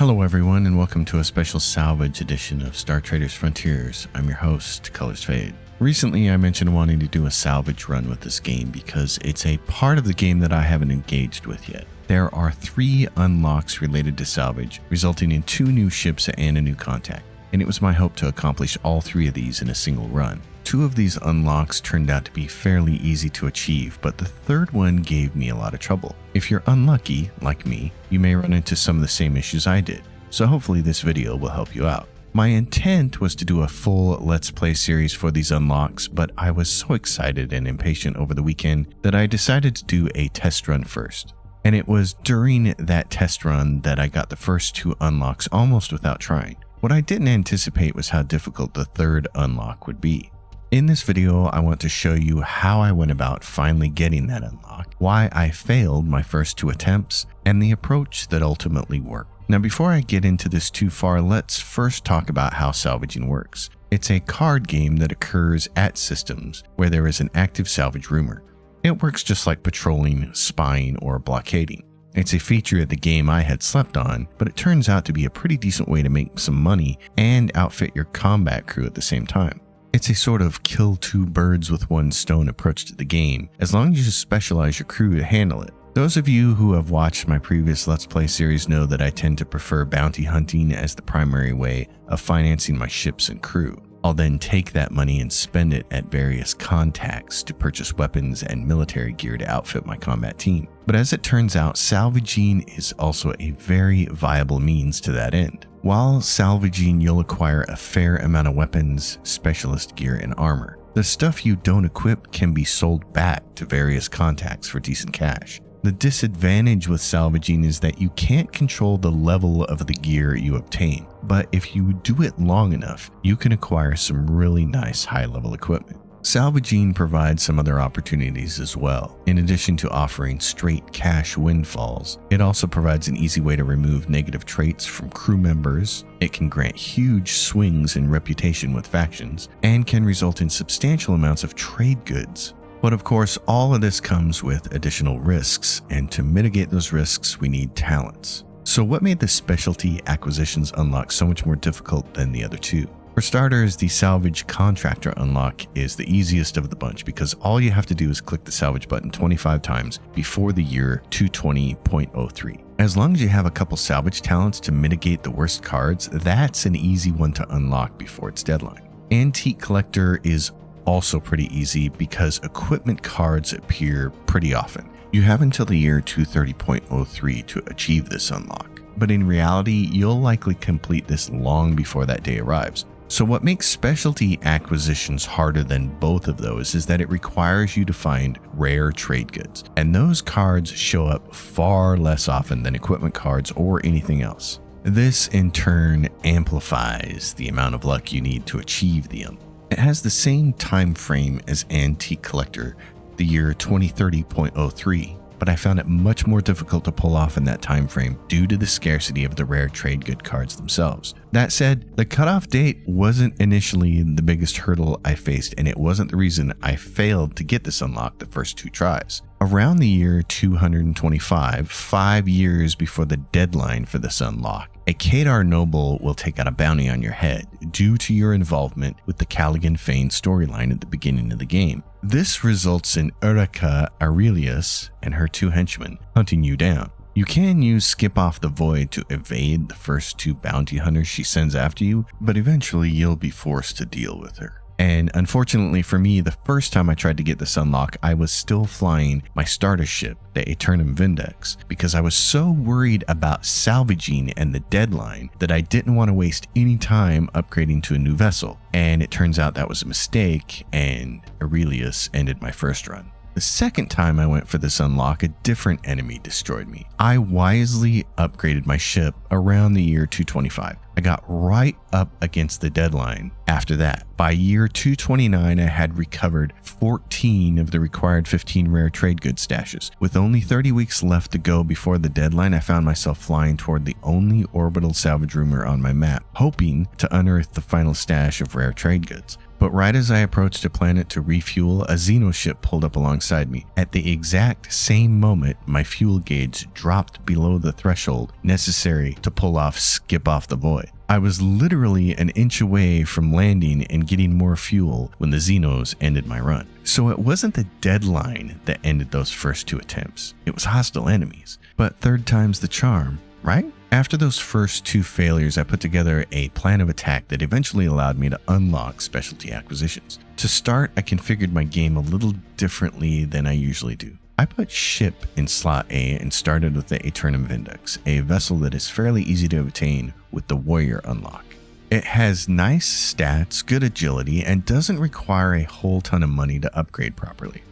Hello everyone, and welcome to a special Salvage edition of Star Traders Frontiers. I'm your host, Colors Fade. Recently I mentioned wanting to do a salvage run with this game because it's a part of the game that I haven't engaged with yet. There are 3 unlocks related to salvage, resulting in 2 new ships and a new contact, and it was my hope to accomplish all 3 of these in a single run. 2 of these unlocks turned out to be fairly easy to achieve, but the 3rd one gave me a lot of trouble. If you're unlucky, like me, you may run into some of the same issues I did, so hopefully this video will help you out. My intent was to do a full Let's Play series for these unlocks, but I was so excited and impatient over the weekend that I decided to do a test run first. And it was during that test run that I got the first 2 unlocks almost without trying. What I didn't anticipate was how difficult the 3rd unlock would be. In this video, I want to show you how I went about finally getting that unlock, why I failed my first 2 attempts, and the approach that ultimately worked. Now, before I get into this too far, let's first talk about how salvaging works. It's a card game that occurs at systems where there is an active salvage rumor. It works just like patrolling, spying, or blockading. It's a feature of the game I had slept on, but it turns out to be a pretty decent way to make some money and outfit your combat crew at the same time. It's a sort of kill 2 birds with 1 stone approach to the game, as long as you specialize your crew to handle it. Those of you who have watched my previous Let's Play series know that I tend to prefer bounty hunting as the primary way of financing my ships and crew. I'll then take that money and spend it at various contacts to purchase weapons and military gear to outfit my combat team. But as it turns out, salvaging is also a very viable means to that end. While salvaging, you'll acquire a fair amount of weapons, specialist gear, and armor. The stuff you don't equip can be sold back to various contacts for decent cash. The disadvantage with salvaging is that you can't control the level of the gear you obtain, but if you do it long enough, you can acquire some really nice high-level equipment. Salvaging provides some other opportunities as well. In addition to offering straight cash windfalls, it also provides an easy way to remove negative traits from crew members. It can grant huge swings in reputation with factions, and can result in substantial amounts of trade goods. But of course, all of this comes with additional risks, and to mitigate those risks, we need talents. So what made the specialty acquisitions unlock so much more difficult than the other 2? For starters, the Salvage Contractor unlock is the easiest of the bunch because all you have to do is click the Salvage button 25 times before the year 220.03. As long as you have a couple salvage talents to mitigate the worst cards, that's an easy one to unlock before its deadline. Antique Collector is also pretty easy because equipment cards appear pretty often. You have until the year 230.03 to achieve this unlock, but in reality, you'll likely complete this long before that day arrives. So what makes specialty acquisitions harder than both of those is that it requires you to find rare trade goods, and those cards show up far less often than equipment cards or anything else. This in turn amplifies the amount of luck you need to achieve the unlock. It has the same time frame as Antique Collector, the year 2030.03, but I found it much more difficult to pull off in that time frame due to the scarcity of the rare trade good cards themselves. That said, the cutoff date wasn't initially the biggest hurdle I faced, and it wasn't the reason I failed to get this unlock the first 2 tries. Around the year 225, 5 years before the deadline for this unlock, a Kadar noble will take out a bounty on your head due to your involvement with the Callaghan Fane storyline at the beginning of the game. This results in Uraka Aurelius and her 2 henchmen hunting you down. You can use Skip Off the Void to evade the first 2 bounty hunters she sends after you, but eventually you'll be forced to deal with her. And unfortunately for me, the first time I tried to get this unlock, I was still flying my starter ship, the Aeternum Vindex, because I was so worried about salvaging and the deadline that I didn't want to waste any time upgrading to a new vessel. And it turns out that was a mistake, and Aurelius ended my first run. The second time I went for this unlock, a different enemy destroyed me. I wisely upgraded my ship around the year 225. I got right up against the deadline after that. By year 229, I had recovered 14 of the required 15 rare trade goods stashes. With only 30 weeks left to go before the deadline, I found myself flying toward the only orbital salvage rumor on my map, hoping to unearth the final stash of rare trade goods. But right as I approached a planet to refuel, a Xeno ship pulled up alongside me. At the exact same moment, my fuel gauge dropped below the threshold necessary to pull off Skip Off the Void. I was literally an inch away from landing and getting more fuel when the Xenos ended my run. So it wasn't the deadline that ended those first 2 attempts. It was hostile enemies. But third time's the charm, right? After those first 2 failures, I put together a plan of attack that eventually allowed me to unlock specialty acquisitions. To start, I configured my game a little differently than I usually do. I put ship in slot A and started with the Aeternum Vindex, a vessel that is fairly easy to obtain with the Warrior unlock. It has nice stats, good agility, and doesn't require a whole ton of money to upgrade properly.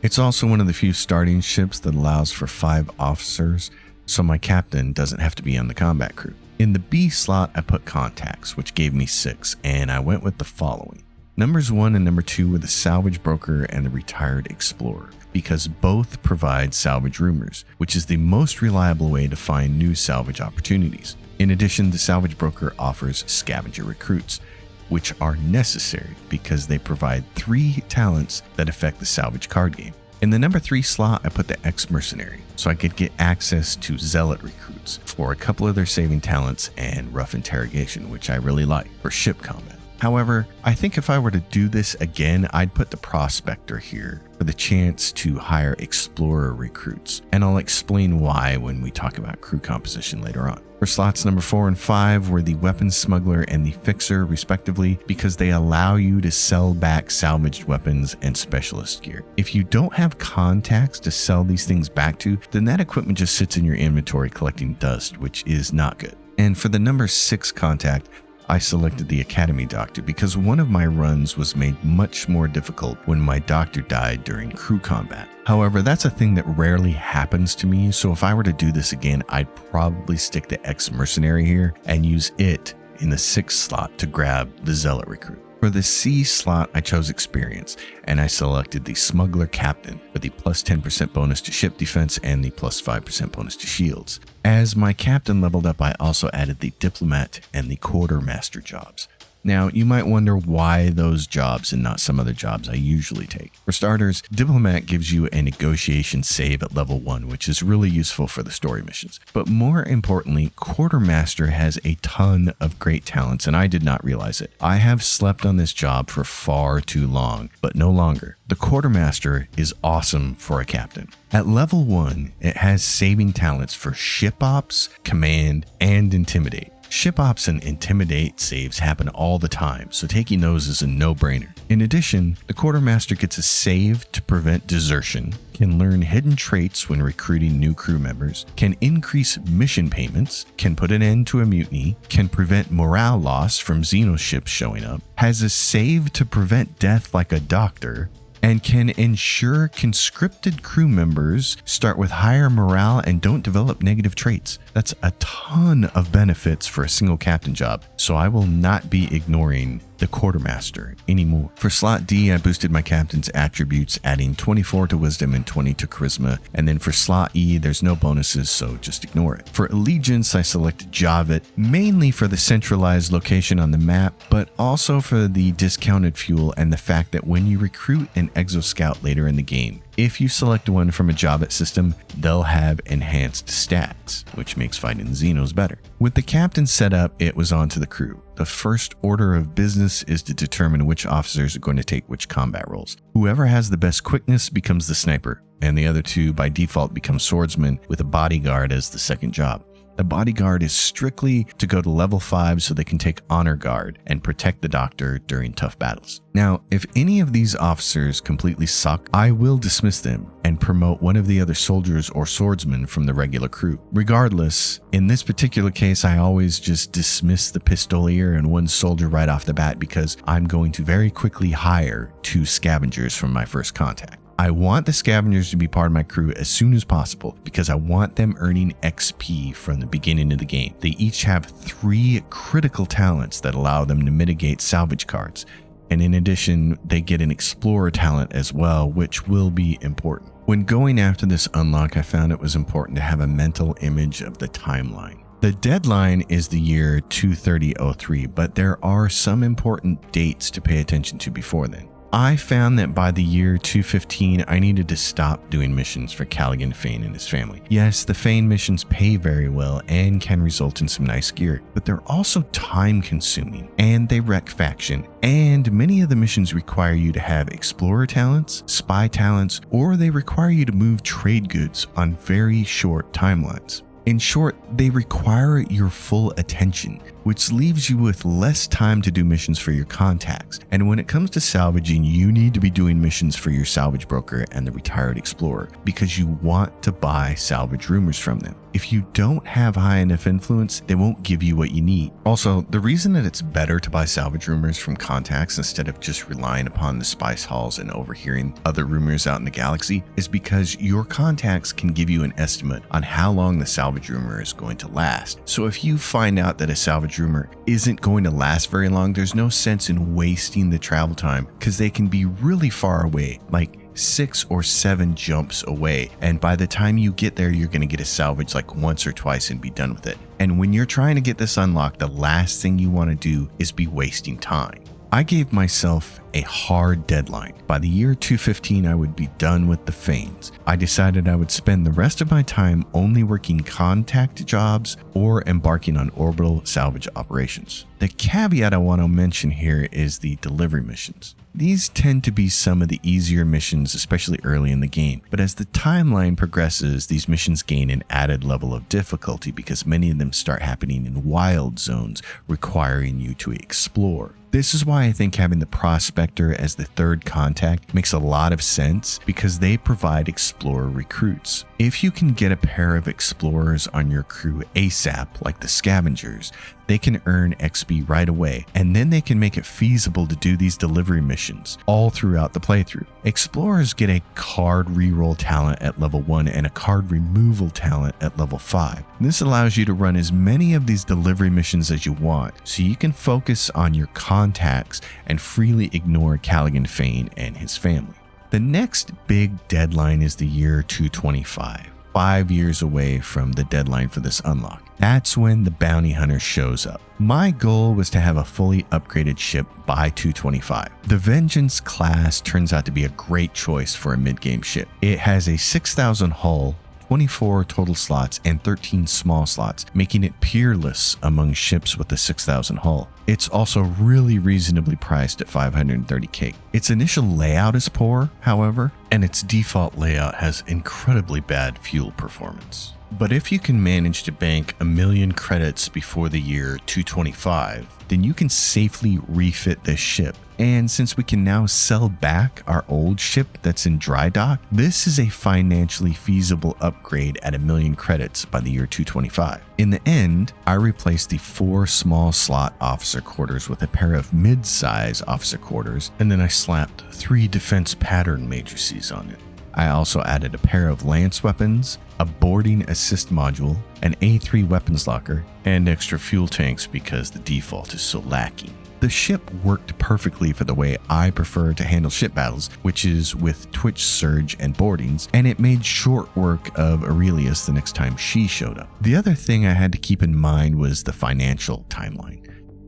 It's also one of the few starting ships that allows for 5 officers, so my captain doesn't have to be on the combat crew. In the B slot, I put contacts, which gave me 6, and I went with the following. Numbers 1 and number 2 were the Salvage Broker and the Retired Explorer, because both provide salvage rumors, which is the most reliable way to find new salvage opportunities. In addition, the Salvage Broker offers scavenger recruits, which are necessary because they provide 3 talents that affect the salvage card game. In the number 3 slot, I put the ex-mercenary, so I could get access to zealot recruits for a couple of their saving talents and rough interrogation, which I really like for ship combat. However, I think if I were to do this again, I'd put the prospector here for the chance to hire explorer recruits, and I'll explain why when we talk about crew composition later on. For slots number 4 and 5 were the weapons smuggler and the fixer respectively, because they allow you to sell back salvaged weapons and specialist gear. If you don't have contacts to sell these things back to, then that equipment just sits in your inventory collecting dust, which is not good. And for the number 6 contact, I selected the Academy Doctor because one of my runs was made much more difficult when my doctor died during crew combat. However, that's a thing that rarely happens to me, so if I were to do this again, I'd probably stick the ex-mercenary here and use it in the 6th slot to grab the zealot recruit. For the C slot, I chose experience, and I selected the Smuggler Captain for the plus 10% bonus to ship defense and the plus 5% bonus to shields. As my captain leveled up, I also added the Diplomat and the Quartermaster jobs. Now, you might wonder why those jobs and not some other jobs I usually take. For starters, Diplomat gives you a negotiation save at level 1, which is really useful for the story missions. But more importantly, Quartermaster has a ton of great talents, and I did not realize it. I have slept on this job for far too long, but no longer. The Quartermaster is awesome for a captain. At level 1, it has saving talents for Ship Ops, Command, and Intimidate. Ship Ops and Intimidate saves happen all the time, so taking those is a no-brainer. In addition, the Quartermaster gets a save to prevent desertion, can learn hidden traits when recruiting new crew members, can increase mission payments, can put an end to a mutiny, can prevent morale loss from Xenoships showing up, has a save to prevent death like a doctor, and can ensure conscripted crew members start with higher morale and don't develop negative traits. That's a ton of benefits for a single captain job, so I will not be ignoring the Quartermaster anymore. For slot D, I boosted my captain's attributes, adding 24 to wisdom and 20 to charisma, and then for slot E, there's no bonuses, so just ignore it. For allegiance, I selected Javit, mainly for the centralized location on the map, but also for the discounted fuel and the fact that when you recruit an Exoscout later in the game, if you select one from a Javit system, they'll have enhanced stats, which makes fighting Xenos better. With the captain set up, it was on to the crew. The first order of business is to determine which officers are going to take which combat roles. Whoever has the best quickness becomes the sniper, and the other two by default become swordsmen with a bodyguard as the second job. The bodyguard is strictly to go to level 5 so they can take honor guard and protect the doctor during tough battles. Now, if any of these officers completely suck, I will dismiss them and promote one of the other soldiers or swordsmen from the regular crew. Regardless, in this particular case, I always just dismiss the pistolier and one soldier right off the bat because I'm going to very quickly hire 2 scavengers from my first contact. I want the scavengers to be part of my crew as soon as possible because I want them earning XP from the beginning of the game. They each have 3 critical talents that allow them to mitigate salvage cards. And in addition, they get an explorer talent as well, which will be important. When going after this unlock, I found it was important to have a mental image of the timeline. The deadline is the year 23003, but there are some important dates to pay attention to before then. I found that by the year 215, I needed to stop doing missions for Callaghan Fane and his family. Yes, the Fane missions pay very well and can result in some nice gear, but they're also time consuming and they wreck faction. And many of the missions require you to have explorer talents, spy talents, or they require you to move trade goods on very short timelines. In short, they require your full attention, which leaves you with less time to do missions for your contacts. And when it comes to salvaging, you need to be doing missions for your salvage broker and the retired explorer because you want to buy salvage rumors from them. If you don't have high enough influence, they won't give you what you need. Also, the reason that it's better to buy salvage rumors from contacts instead of just relying upon the spice halls and overhearing other rumors out in the galaxy is because your contacts can give you an estimate on how long the salvage rumor is going to last. So if you find out that a salvage rumor isn't going to last very long, there's no sense in wasting the travel time because they can be really far away, like 6 or 7 jumps away, and by the time you get there you're going to get a salvage like once or twice and be done with it. And when you're trying to get this unlocked, the last thing you want to do is be wasting time. I gave myself a hard deadline. By the year 215, I would be done with the Fanes. I decided I would spend the rest of my time only working contact jobs or embarking on orbital salvage operations. The caveat I want to mention here is the delivery missions. These tend to be some of the easier missions, especially early in the game, but as the timeline progresses, these missions gain an added level of difficulty because many of them start happening in wild zones, requiring you to explore. This is why I think having the Prospector as the third contact makes a lot of sense because they provide explorer recruits. If you can get a pair of explorers on your crew ASAP, like the Scavengers, they can earn XP right away, and then they can make it feasible to do these delivery missions all throughout the playthrough. Explorers get a card reroll talent at level 1 and a card removal talent at level 5. This allows you to run as many of these delivery missions as you want, so you can focus on your contacts and freely ignore Callaghan Fane and his family. The next big deadline is the year 225. 5 years away from the deadline for this unlock. That's when the bounty hunter shows up. My goal was to have a fully upgraded ship by 225. The Vengeance class turns out to be a great choice for a mid-game ship. It has a 6,000 hull, 24 total slots, and 13 small slots, making it peerless among ships with the 6,000 hull. It's also really reasonably priced at 530k. Its initial layout is poor, however, and its default layout has incredibly bad fuel performance. But if you can manage to bank 1,000,000 credits before the year 225, then you can safely refit this ship. And since we can now sell back our old ship that's in dry dock, this is a financially feasible upgrade at 1,000,000 credits by the year 225. In the end, I replaced the 4 small slot officer quarters with a pair of mid-size officer quarters, and then I slapped 3 defense pattern matrices on it. I also added a pair of lance weapons, a boarding assist module, an A3 weapons locker, and extra fuel tanks because the default is so lacking. The ship worked perfectly for the way I prefer to handle ship battles, which is with Twitch Surge and boardings, and it made short work of Aurelius the next time she showed up. The other thing I had to keep in mind was the financial timeline.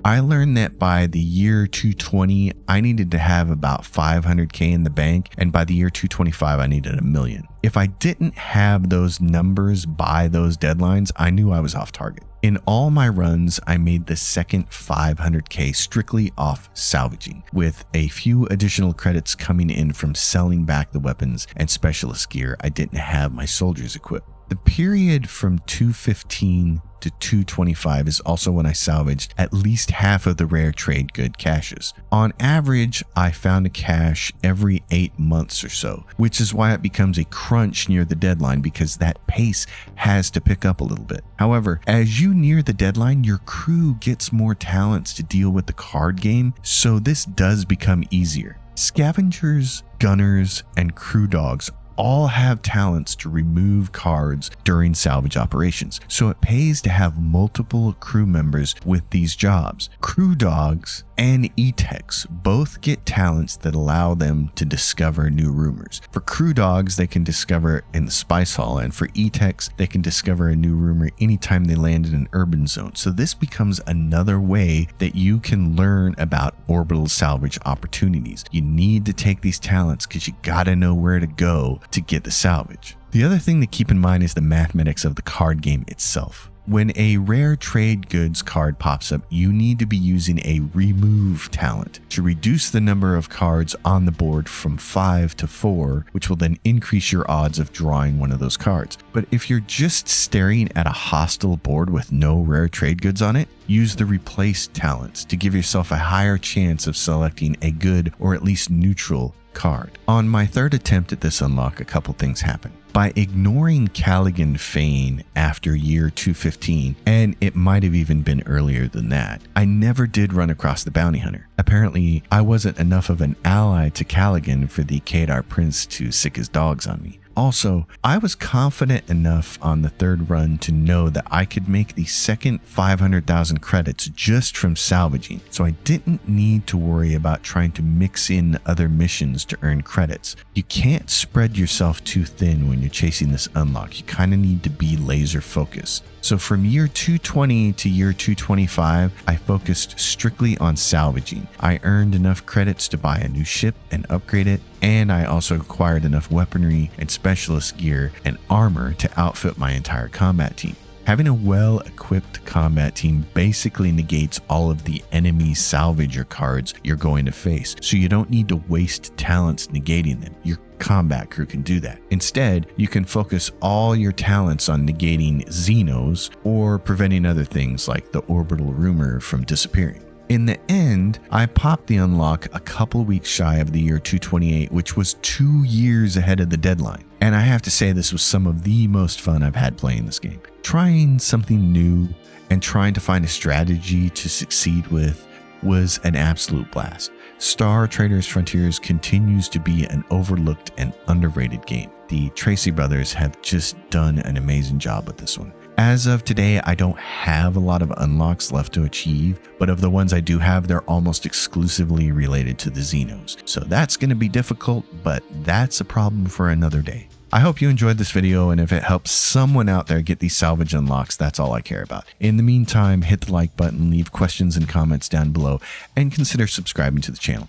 I learned that by the year 220, I needed to have about 500k in the bank, and by the year 225, I needed 1,000,000. If I didn't have those numbers by those deadlines, I knew I was off target. In all my runs, I made the second 500k strictly off salvaging, with a few additional credits coming in from selling back the weapons and specialist gear I didn't have my soldiers equipped. The period from 215 to 225 is also when I salvaged at least half of the rare trade good caches. On average, I found a cache every 8 months or so, which is why it becomes a crunch near the deadline because that pace has to pick up a little bit. However, as you near the deadline, your crew gets more talents to deal with the card game, so this does become easier. Scavengers, gunners, and crew dogs all have talents to remove cards during salvage operations, so it pays to have multiple crew members with these jobs. Crew dogs and E-Techs both get talents that allow them to discover new rumors. For crew dogs, they can discover in the spice hall, and for E-Techs, they can discover a new rumor anytime they land in an urban zone. So this becomes another way that you can learn about orbital salvage opportunities. You need to take these talents because you gotta know where to go to get the salvage. The other thing to keep in mind is the mathematics of the card game itself. When a rare trade goods card pops up, you need to be using a remove talent to reduce the number of cards on the board from 5 to 4, which will then increase your odds of drawing one of those cards. But if you're just staring at a hostile board with no rare trade goods on it, use the replace talents to give yourself a higher chance of selecting a good or at least neutral card. On my third attempt at this unlock, a couple things happened. By ignoring Callaghan Fane after year 215, and it might have even been earlier than that, I never did run across the bounty hunter. Apparently, I wasn't enough of an ally to Callaghan for the Kadar Prince to sick his dogs on me. Also, I was confident enough on the third run to know that I could make the second 500,000 credits just from salvaging, so I didn't need to worry about trying to mix in other missions to earn credits. You can't spread yourself too thin when you're chasing this unlock. You kind of need to be laser focused. So from year 220 to year 225, I focused strictly on salvaging. I earned enough credits to buy a new ship and upgrade it, and I also acquired enough weaponry and specialist gear and armor to outfit my entire combat team. Having a well-equipped combat team basically negates all of the enemy salvager cards you're going to face, so you don't need to waste talents negating them. Your combat crew can do that. Instead, you can focus all your talents on negating Xenos or preventing other things like the orbital rumor from disappearing. In the end, I popped the unlock a couple weeks shy of the year 228, which was 2 years ahead of the deadline. And I have to say this was some of the most fun I've had playing this game. Trying something new and trying to find a strategy to succeed with was an absolute blast. Star Traders Frontiers continues to be an overlooked and underrated game. The Tracy brothers have just done an amazing job with this one. As of today, I don't have a lot of unlocks left to achieve, but of the ones I do have, they're almost exclusively related to the Xenos. So that's going to be difficult, but that's a problem for another day. I hope you enjoyed this video, and if it helps someone out there get these salvage unlocks, that's all I care about. In the meantime, hit the like button, leave questions and comments down below, and consider subscribing to the channel.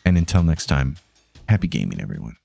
And until next time, happy gaming, everyone.